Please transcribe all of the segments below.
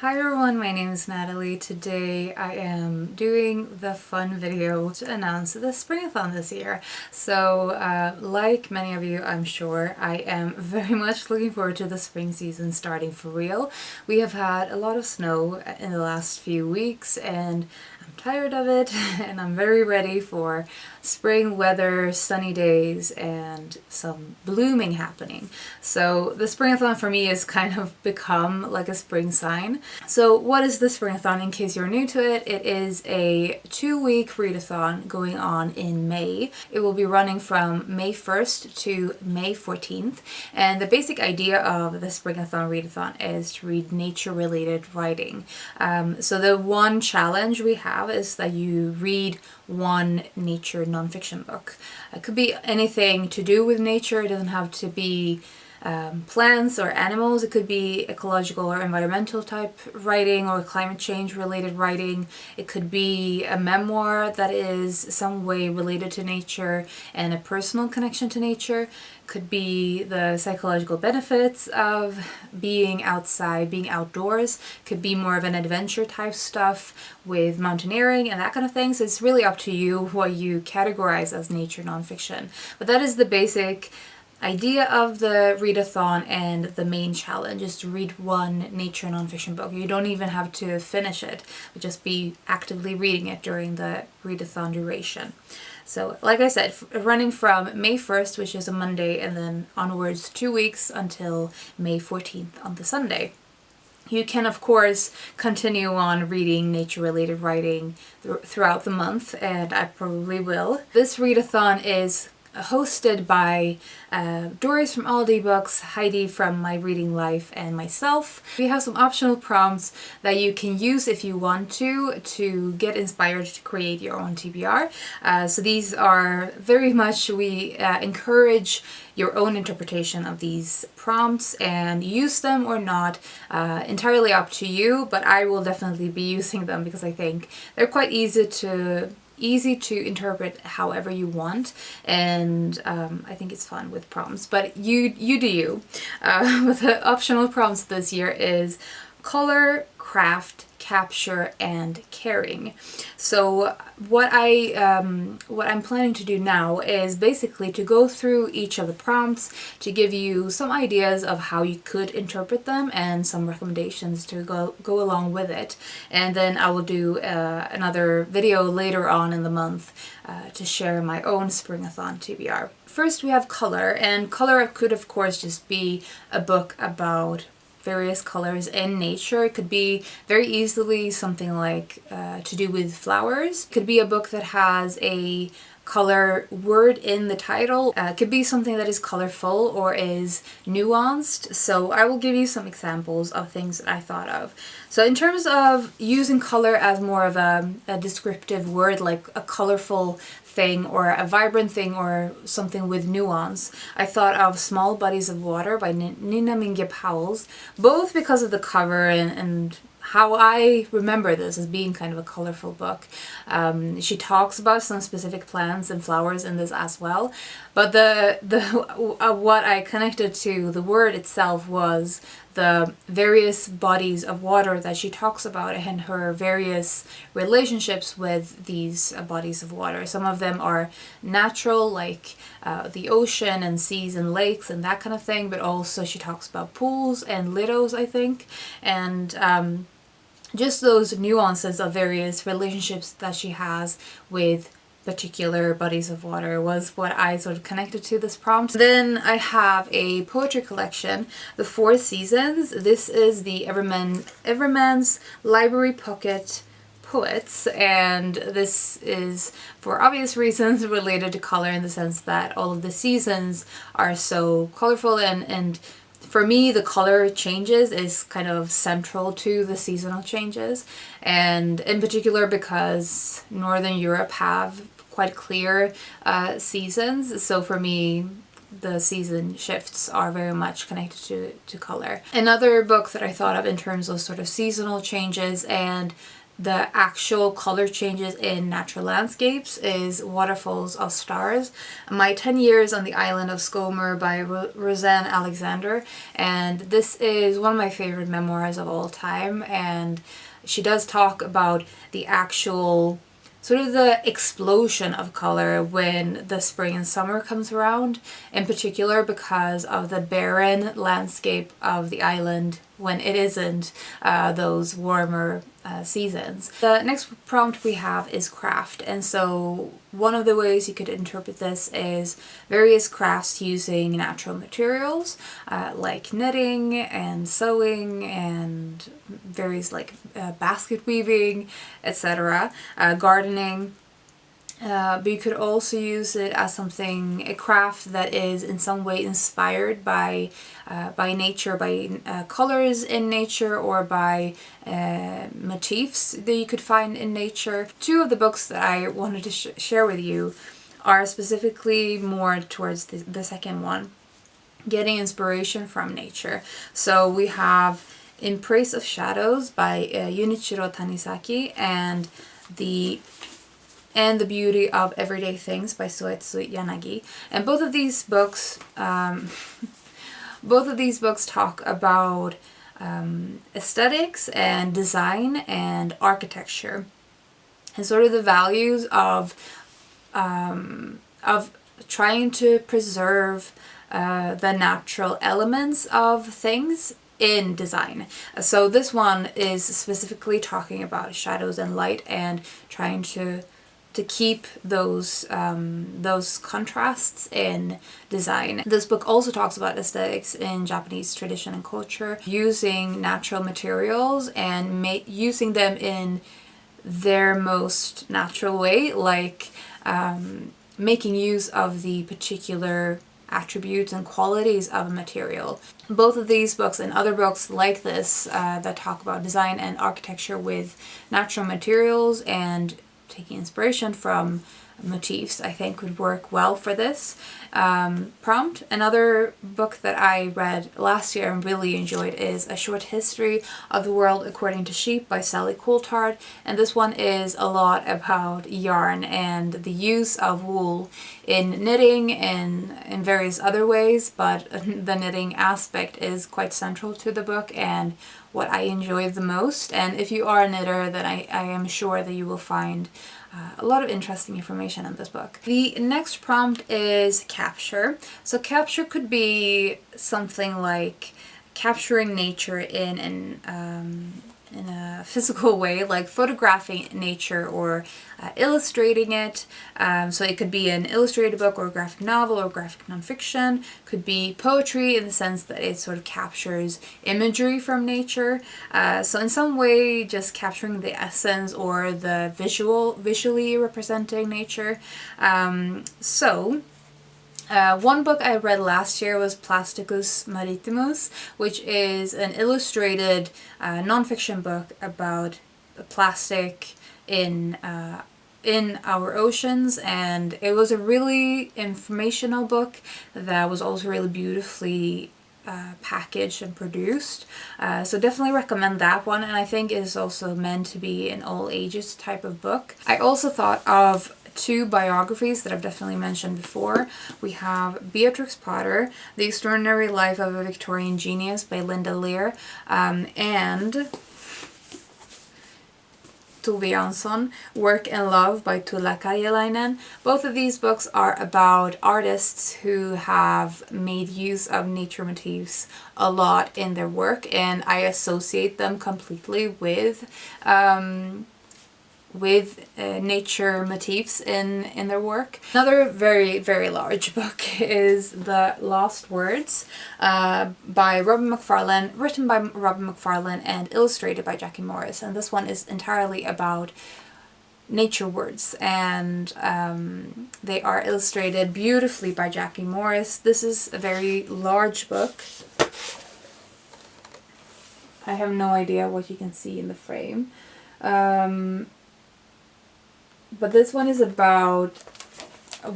Hi everyone, my name is Natalie. Today I am doing the fun video to announce the Springathon this year. So like many of you, I'm sure, I am very much looking forward to the spring season starting for real. We have had a lot of snow in the last few weeks and I'm tired of it and I'm very ready for spring weather, sunny days, and some blooming happening. So the Springathon for me has kind of become like a spring sign. So what is the Springathon in case you're new to it? It is a 2-week readathon going on in May. It will be running from May 1st to May 14th. And the basic idea of the Springathon readathon is to read nature-related writing. So the one challenge we have is that you read one nature nonfiction book. It could be anything to do with nature. It doesn't have to be plants or animals. It could be ecological or environmental type writing or climate change related writing. It could be a memoir that is some way related to nature and a personal connection to nature. It could be the psychological benefits of being outside, being outdoors. It could be more of an adventure type stuff with mountaineering and that kind of thing. So it's really up to you what you categorize as nature nonfiction. But that is the basic idea of the readathon, and the main challenge is to read one nature nonfiction book. You don't even have to finish it, but just be actively reading it during the readathon duration. So like I said, running from May 1st, which is a Monday, and then onwards 2 weeks until May 14th on the Sunday. You can, of course, continue on reading nature-related writing throughout the month, and I probably will. This readathon is hosted by Doris from All Day Books, Heidi from My Reading Life, and myself. We have some optional prompts that you can use if you want to get inspired to create your own TBR. So these are very much, we encourage your own interpretation of these prompts and use them or not, entirely up to you, but I will definitely be using them because I think they're quite easy to interpret however you want, and I think it's fun with prompts, but you do you. But the optional prompts this year is color, craft, capture, and caring. So what I'm planning to do now is basically to go through each of the prompts to give you some ideas of how you could interpret them and some recommendations to go along with it. And then I will do another video later on in the month to share my own Springathon TBR. First we have color, and color could of course just be a book about various colors in nature. It could be very easily something like to do with flowers. It could be a book that has a color word in the title. It could be something that is colorful or is nuanced. So I will give you some examples of things that I thought of. So in terms of using color as more of a descriptive word, like a colorful thing or a vibrant thing or something with nuance, I thought of Small Bodies of Water by Nina Minge Powell's, both because of the cover and how I remember this as being kind of a colorful book. She talks about some specific plants and flowers in this as well, but what I connected to the word itself was the various bodies of water that she talks about and her various relationships with these bodies of water. Some of them are natural, like the ocean and seas and lakes and that kind of thing, but also she talks about pools and lidos, I think, and just those nuances of various relationships that she has with particular bodies of water was what I sort of connected to this prompt. Then I have a poetry collection, The Four Seasons. This is the Everman's Library Pocket Poets, and this is for obvious reasons related to color, in the sense that all of the seasons are so colorful, and for me, the color changes is kind of central to the seasonal changes, and in particular because Northern Europe have quite clear seasons, so for me the season shifts are very much connected to color. Another book that I thought of in terms of sort of seasonal changes and the actual color changes in natural landscapes is Waterfalls of Stars, My 10 Years on the Island of Skomer by Rosanne Alexander. And this is one of my favorite memoirs of all time, and she does talk about the actual sort of the explosion of color when the spring and summer comes around, in particular because of the barren landscape of the island when it isn't those warmer seasons. The next prompt we have is craft, and so one of the ways you could interpret this is various crafts using natural materials like knitting and sewing and various like basket weaving, etc., gardening. But you could also use it as something, a craft that is in some way inspired by nature, by colors in nature, or by motifs that you could find in nature. Two of the books that I wanted to share with you are specifically more towards the second one, getting inspiration from nature. So we have In Praise of Shadows by Junichiro Tanizaki and The Beauty of Everyday Things by Soetsu Yanagi. And both of these books talk about aesthetics and design and architecture, and sort of the values of trying to preserve the natural elements of things in design. So this one is specifically talking about shadows and light and trying to keep those contrasts in design. This book also talks about aesthetics in Japanese tradition and culture, using natural materials and using them in their most natural way, like making use of the particular attributes and qualities of a material. Both of these books and other books like this that talk about design and architecture with natural materials and taking inspiration from motifs, I think would work well for this prompt. Another book that I read last year and really enjoyed is A Short History of the World According to Sheep by Sally Coulthard, and this one is a lot about yarn and the use of wool in knitting and in various other ways, but the knitting aspect is quite central to the book and what I enjoyed the most. And if you are a knitter, then I am sure that you will find a lot of interesting information in this book. The next prompt is capture. So capture could be something like capturing nature in a physical way, like photographing nature or illustrating it. So it could be an illustrated book or a graphic novel or graphic nonfiction. Could be poetry in the sense that it sort of captures imagery from nature. So in some way just capturing the essence or the visually representing nature. One book I read last year was Plasticus Maritimus, which is an illustrated nonfiction book about plastic in our oceans, and it was a really informational book that was also really beautifully packaged and produced. So definitely recommend that one, and I think it is also meant to be an all ages type of book. I also thought of two biographies that I've definitely mentioned before. We have Beatrix Potter, The Extraordinary Life of a Victorian Genius by Linda Lear, and Tove Jansson, Work and Love by Tuula Karjalainen. Both of these books are about artists who have made use of nature motifs a lot in their work, and I associate them completely with nature motifs in their work. Another very, very large book is The Lost Words by Robin McFarlane, written by Robin McFarlane and illustrated by Jackie Morris. And this one is entirely about nature words, and they are illustrated beautifully by Jackie Morris. This is a very large book. I have no idea what you can see in the frame. But this one is about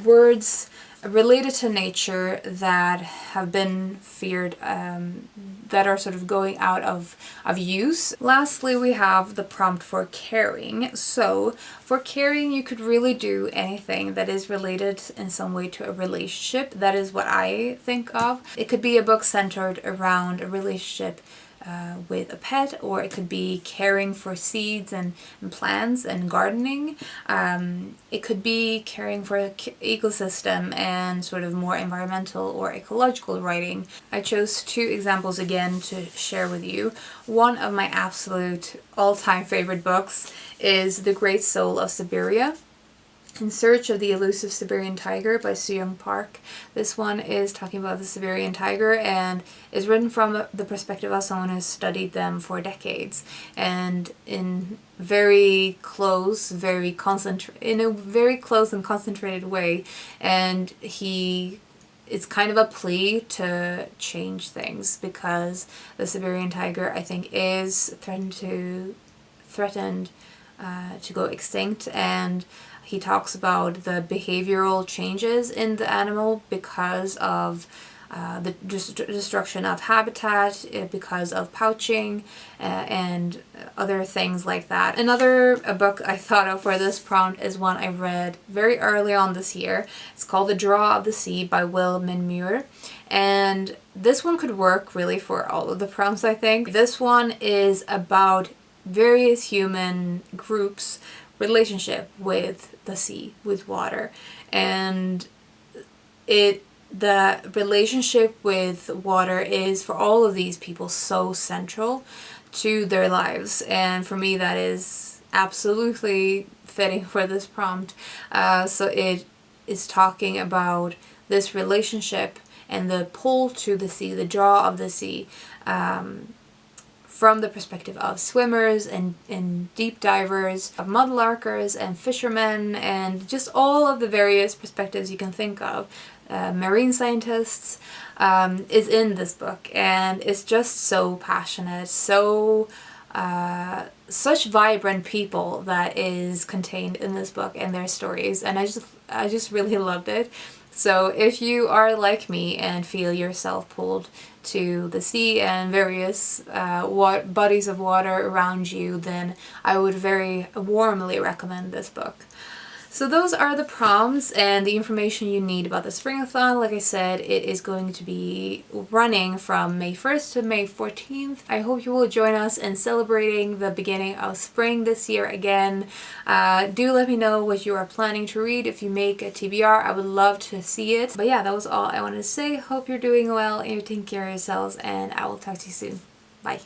words related to nature that have been feared, that are sort of going out of use. Lastly, we have the prompt for caring. So for caring, you could really do anything that is related in some way to a relationship. That is what I think of. It could be a book centered around a relationship with a pet, or it could be caring for seeds and plants and gardening. It could be caring for the ecosystem and sort of more environmental or ecological writing. I chose 2 examples again to share with you. One of my absolute all-time favorite books is The Great Soul of Siberia, In Search of the Elusive Siberian Tiger by Soo-young Park. This one is talking about the Siberian tiger and is written from the perspective of someone who's studied them for decades, and in very close, in a very close and concentrated way. And it's kind of a plea to change things, because the Siberian tiger, I think, is threatened to go extinct, and he talks about the behavioral changes in the animal because of the destruction of habitat, because of poaching, and other things like that. Another book I thought of for this prompt is one I read very early on this year. It's called The Draw of the Sea by Will Minmuir. And this one could work really for all of the prompts, I think. This one is about various human groups' relationship with the sea, with water, and the relationship with water is, for all of these people, so central to their lives, and for me that is absolutely fitting for this prompt. So it is talking about this relationship and the pull to the sea, the draw of the sea, from the perspective of swimmers and deep divers, of mudlarkers and fishermen, and just all of the various perspectives you can think of. Marine scientists, is in this book, and it's just so passionate, so such vibrant people that is contained in this book and their stories, and I just really loved it. So if you are like me and feel yourself pulled to the sea and various bodies of water around you, then I would very warmly recommend this book. So those are the prompts and the information you need about the Springathon. Like I said, it is going to be running from May 1st to May 14th. I hope you will join us in celebrating the beginning of spring this year again. Do let me know what you are planning to read. If you make a TBR, I would love to see it. But yeah, that was all I wanted to say. Hope you're doing well and you're taking care of yourselves, and I will talk to you soon. Bye.